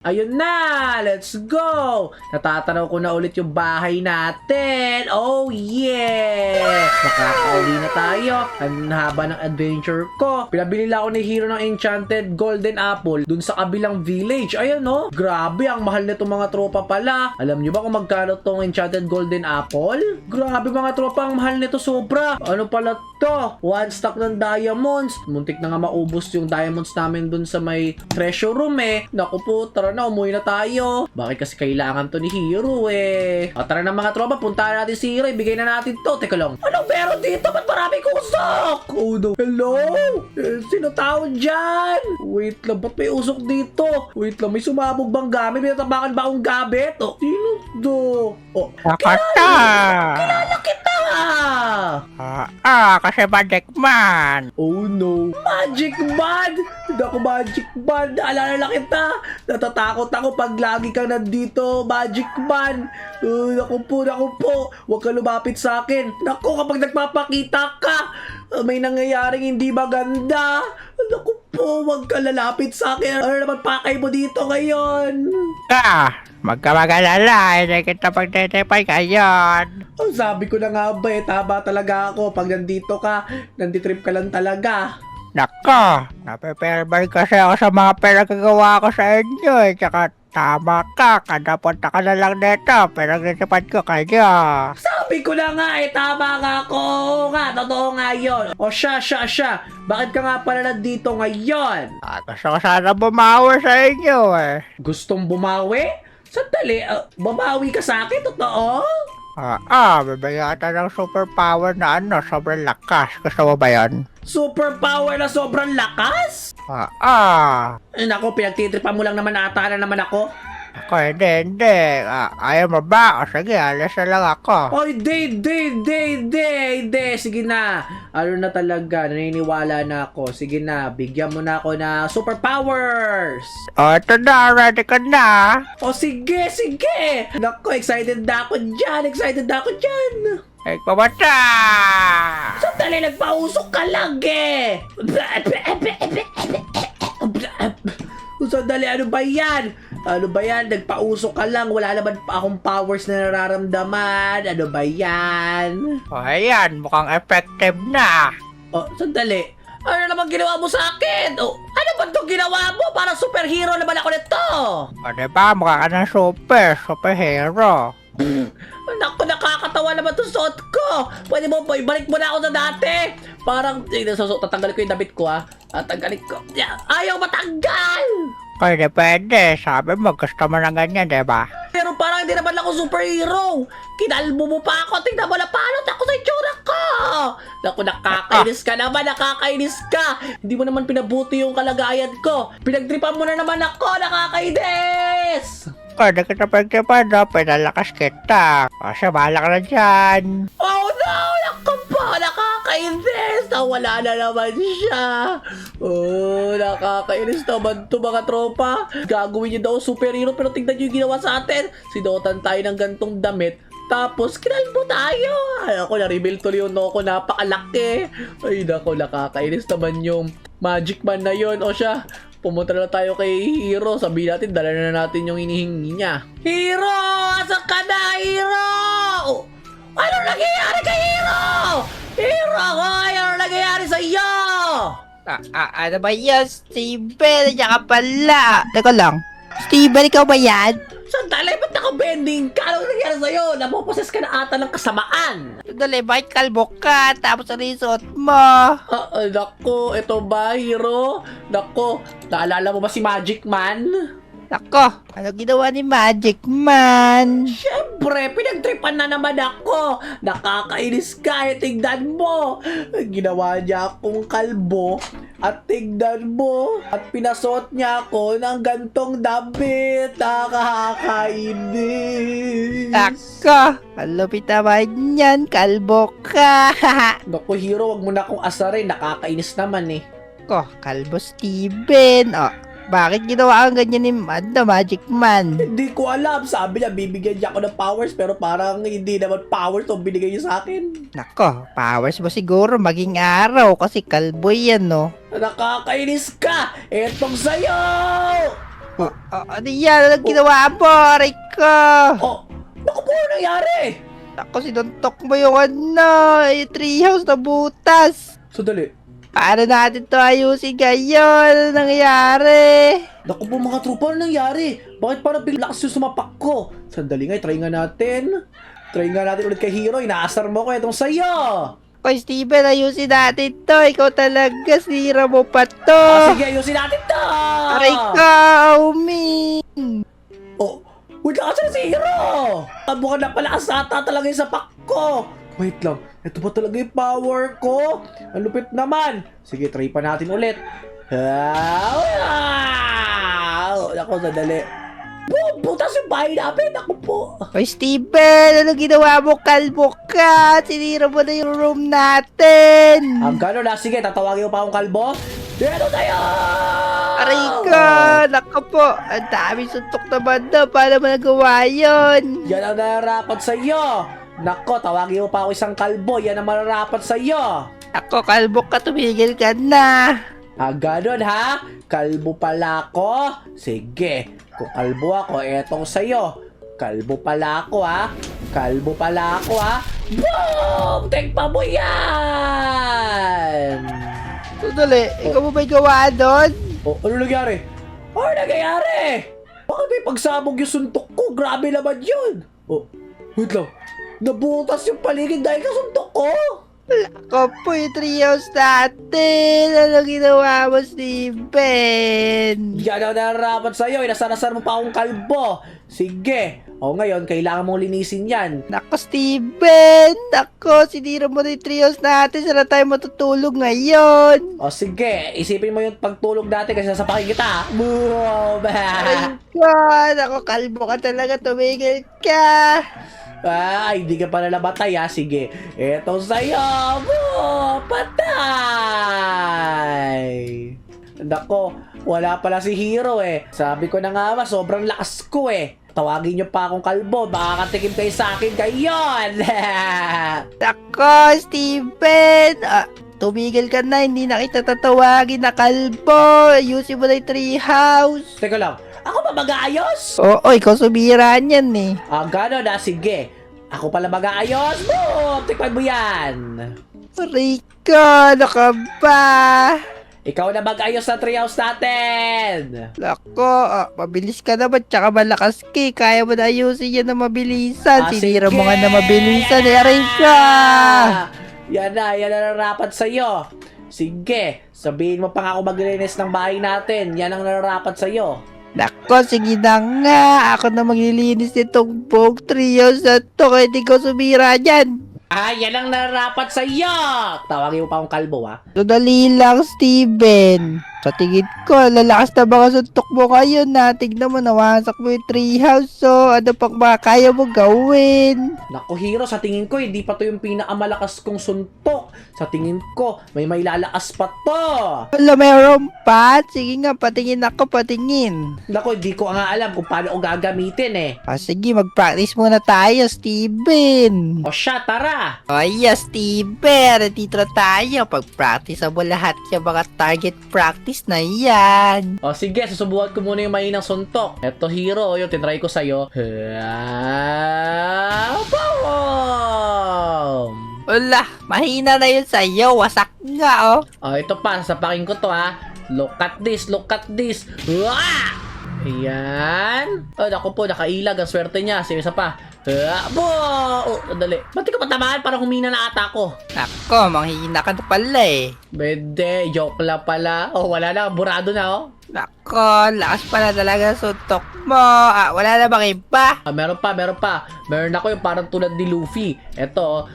Ayun na! Let's go! Natatanaw ko na ulit yung bahay natin. Oh yeah! Makakauwi na tayo. Ang haba ng adventure ko. Pinabili lang ako ni Hero ng Enchanted Golden Apple dun sa kabilang village. Ayan no? Grabe, ang mahal nito mga tropa pala. Alam nyo ba kung magkano tong Enchanted Golden Apple? Grabe mga tropa, ang mahal nito sobra. Ano pala to? One stack ng diamonds. Muntik na nga maubos yung diamonds namin dun sa may treasure room eh. Naku po, tara na, umuwi na tayo. Bakit kasi kailangan to ni Hero eh? O tara na mga tropa, puntahan natin si Hero. Ibigay na natin to. Teka lang. Anong meron dito? Ba't maraming usok? Oh no. Hello? Sino tao dyan? Wait lang, ba't may usok dito? Wait lang, may sumabog bang gamit? May natabakan ba akong gamit? Oh, sino to? Oh, Nakata! kilala kita! Kasi Magic Man! Oh no. Magic Man! Hindi ako Magic Man. Naalala lang kita. Natatakot ako pag lagi kang nandito, Magic Man. Naku po. Huwag ka lumapit sa akin. Naku, kapag nagpapakita ka, may nangyayaring hindi maganda. Naku po, huwag ka lalapit sa akin. Ano naman pakay mo dito ngayon? Magkamagalala, hindi kita pagtitipay ngayon. Oh, sabi ko na nga ba eh, tama talaga ako. Pag nandito ka, nanditrip ka lang talaga. Nako, napipermal kasi ako sa mga pinagagawa ko sa inyo eh. Tsaka tama ka, kada punta ka na lang dito, pinagnitipan ko kayo. Sabi ko na nga eh, tama nga ako. Oo nga, totoo nga yun. O siya. Bakit ka nga pala nandito ngayon? Gusto ko sana bumawi sa inyo eh. Gustong bumawi? Sandali, bumawi ka sa akin, totoo? Bibigyan kita ng superpower na sobrang lakas. Gusto mo ba yan? Superpower na sobrang lakas? Nako, pinagtitripan mo lang naman ata na naman ako. Ako, hindi. Ayaw mo ba? O sige, alis na lang ako. Oy, hindi. Sige na. Ano na talaga, naniniwala na ako. Sige na, bigyan mo na ako na superpowers. Ito na, ready ka na. O sige. Nako, excited na ako dyan. Pamata! Sandali, nagpausok ka lang eh. Sandali, ano ba yan? Nagpausok ka lang. Wala naman pa akong powers na nararamdaman. Ano ba yan? Ayan, mukhang effective na. Sandali. Ano naman ginawa mo sa akin? Ano ba itong ginawa mo? Parang superhero naman ako nito. Diba, mukha ka ng superhero. Naku, nakakatawa naman itong suot ko. Pwede mo, ibalik mo na ako sa dati. Parang, tatanggalin ko yung damit ko tanggalin ko. Ayaw matanggal. Pwede. Sabi mo, gusto mo ng ganyan, diba? Pero parang hindi naman ako superhero. Kinalbo mo pa ako. Tingnan mo na paano ako sa itsura ko. Naku, nakakainis ka naman. Nakakainis ka. Hindi mo naman pinabuti yung kalagayan ko. Pinagtripan mo na naman ako. Nakakainis. Kaya kita pagtipan, pinalakas kita. Kasi bahala ka na dyan. Oh no! Naku po! Nakakainis! Nawala na naman siya! Nakakainis naman to mga tropa. Gagawin niyo daw superhero pero tignan niyo yung ginawa sa atin. Sinuotan tayo ng gantong damit. Tapos, kinalbo tayo. Ay, ako, na-reveal tuloy yung ako. Napakalaki. Ay, naku, nakakainis naman yung Magic Man na yun. O siya, pumunta na tayo kay Hero. Sabihin natin, dala na natin yung inihingi niya. Hero! Asan ka na, Hero? Ano nangyayari kay Hero? Hero! Ano nangyayari sa iyo? Ano ba yan, Steven? Diyan ka pala. Teka lang. Steven, ikaw ba yan? Sandali, ba't naka-bending ka? Ano nangyayari sa'yo? Napoposes ka na ata ng kasamaan. Sandali, bakit kalbo ka? Tapos ano yung suot mo? Nako, ito ba, Hero? Nako, naalala mo ba si Magic Man? Nako, ano ginawa ni Magic Man? Siyempre, pinagtripan na naman ako. Nakakainis ka, tignan mo. Ginawa niya akong kalbo. At tignan mo. At pinasuot niya ako ng gantong damit. Nakakainis. Nako, ang lupit naman yan. Kalbo ka. Naku, Hero, wag mo na akong asarin. Nakakainis naman eh. Nako, kalbo Steven. Bakit ginawa ang ganyan ni Magic Man? Hindi ko alam. Sabi niya, bibigyan niya ako ng powers, pero parang hindi naman powers to binigay niya sa akin. Nako, powers mo siguro maging araw kasi kalbo yan, no? Nakakainis ka! Etong sa'yo! Ano yan? Anong ginawa mo? Aray ko! Oh, naku po, ano nangyari? Ako, sinuntok mo yung treehouse na butas. Sandali. Paano natin to ayusin ngayon? Ano nangyari? Naku po mga tropa, ano nangyari? Bakit parang biglakas yung sumapak ko? Sandali nga, try nga natin. Try nga natin ulit kay Hero, inaasar mo ko itong sayo. Koy, Steven, ayusin natin to. Ikaw talaga, sira mo pa to. Sige, ayusin natin to! Aray ka, Umin. Oh, wait lang kasi si Hero! Mukhang napalakas ata talaga yung sapak ko. Wait lang, ito ba talaga yung power ko? Ang lupit naman. Sige, try pa natin ulit. Ako, sandali. Boom! Butas yung bahay namin! Ako po! Koy, Steven, ano ginawa mo? Kalbo ka. Sinira mo na yung room natin. Gano'n na, sige, tatawagin mo pa akong kalbo. Dito tayo! Aray ka, naka po. Ang dami suntok naman na. Paano mo nagawa yun? Yan ang nararapat sa'yo. Nako, tawagin mo pa ako isang kalbo. Yan ang mararapat sa'yo. Ako, kalbo ka. Tumigil ka na. Gano'n ha? Kalbo pala ako? Sige, kung kalbo ako, etong sa'yo. Kalbo pala ako ha? Kalbo pala ako ha? Boom! Tekpa mo yan! Sandali, ikaw mo ba yung gawa doon? Oh, ano nangyari? Ano nangyayari? Bakit may pagsabog yung suntok ko? Grabe naman yun! Oh, wait lang. Nabutas yung paligid dahil sa suntok ko! Ako po yung treehouse natin. Ano ginawa mo, Steven? Yan ang nararapat sa'yo. Inasar-asar mo pa akong kalbo. Sige. O ngayon, kailangan mong linisin yan. Nako, Steven. Nako, sinira mo na yung treehouse natin. Saan na tayo matutulog ngayon? O sige, isipin mo yung pagtulog natin kasi sasapakin kita. Boom! Aray ka. Nako, kalbo ka talaga. Tumigil ka. Hindi ka pala nabatay ha. Sige, eto sa'yo. Boom! Patay! Nako, wala pala si Hero eh. Sabi ko na nga ba, sobrang lakas ko eh. Tawagin niyo pa akong kalbo. Makakatikim kayo sa akin ngayon. Nako, Steven. Tumigil ka na. Hindi na kita tatawagin na kalbo. Ayusin mo na yung treehouse. Teka lang, ako ba mag-aayos? Oo, ikaw sumira niyan eh. Gano'n na, sige. Ako pala mag-aayos. Boom! Tikman mo yan. Rico, ano ka ba? Ikaw na mag-ayos sa treehouse natin. Nako, mabilis ka naman, tsaka malakas ka eh. Kaya mo na ayusin yan na mabilisan. Sinira mo nga na mabilisan eh. Aray ka! Yan na nararapat sa'yo. Sige, sabihin mo pa nga ako maglilinis ng bahay natin. Yan ang nararapat sa'yo. Nako, sige na nga. Ako na maglilinis nitong buong treehouse na to. Kaya di ko sumira dyan. Yan ang nararapat sa'yo. Tawagin mo pa akong kalbo ha. Dali lang, Steven. Sa tingin ko, lalakas na mga suntok mo ngayon na. Tignan mo, nawasak mo yung treehouse. So, ano pang kaya mo gawin? Naku Hero, sa tingin ko hindi pa to yung pinakamalakas kong suntok. Sa tingin ko, may lalakas pa to. Wala, mayroon pa? Sige nga, patingin ako, patingin. Naku, hindi ko nga alam kung paano ko gagamitin eh. Sige, mag-practice muna tayo, Steven. O siya, tara. Oh yes, Steven. Dito na tayo. Pag-practice mo lahat yung mga target practice na yan. O sige, susubukan ko muna yung mahinang suntok. Eto Hero, yung tinry ko sa'yo. Boom! Wala, mahina na yun sa'yo. Wasak nga, oh. Ito pa, sapakin ko to ha. Look at this, look at this. Ayan. Naku po, nakailag. Ang swerte niya. Sige, isa pa. Dali. Ba't di ka matamaan? Parang humina na ata ko. Nako, manghihina ka na pala eh. Bede, joke lang pala. Wala na. Burado na, oh. Nako, lakas pala talaga suntok mo. Wala na bang iba? Meron pa. Meron ako yung parang tulad ni Luffy. Eto,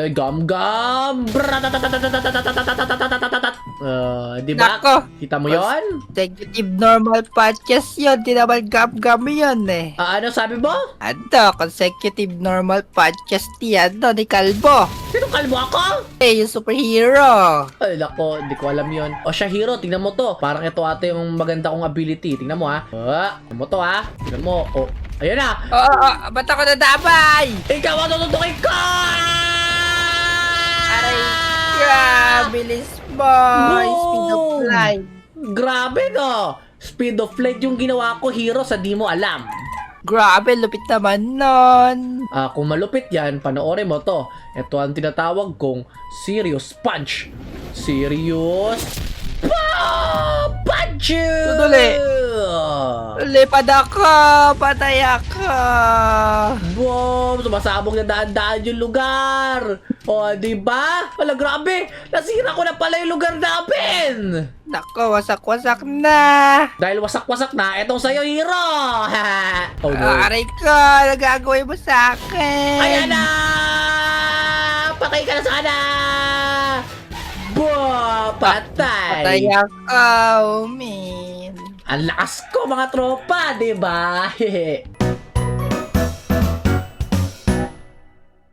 gam-gam. Di ba? Nako, Kita mo yon? consecutive normal podcast yun. Di naman gam-gam yun eh. Ano sabi mo? Ano, consecutive normal podcast yan, no, ni Kalbo. Sino kalbo ako? Yung superhero. Ay, nako, hindi ko alam yon. O siya, Hero, tingnan mo to. Parang ito ate yung maganda kong ability. Tingnan mo, ha. Tingnan mo to, ha. Tingnan mo. Ayan na. Ba't ako nadamay? Ikaw ang tututukin ko! Aray ka, bilis mo. No! Speed of light. Grabe, no? Speed of light yung ginawa ko, hero, sa di mo alam. Grabe, lupit naman nun. Kung malupit yan, panoorin mo to. Ito ang tinatawag kong Serious Punch. Serious Punch! Tuduli. Lipad ako, patay ako. Boom! Sumasabog na daan-daan yung lugar! O, diba? Wala, grabe! Nasira ko na pala yung lugar namin! Nako, wasak-wasak na. Dahil wasak-wasak na, etong sa'yo, hero! Oh no. Aray ko, nagagawin mo sa akin. Ayan na! Patay ka na sana! Boom! Patay! Patay ako, man. Ang lakas ko, mga tropa, diba?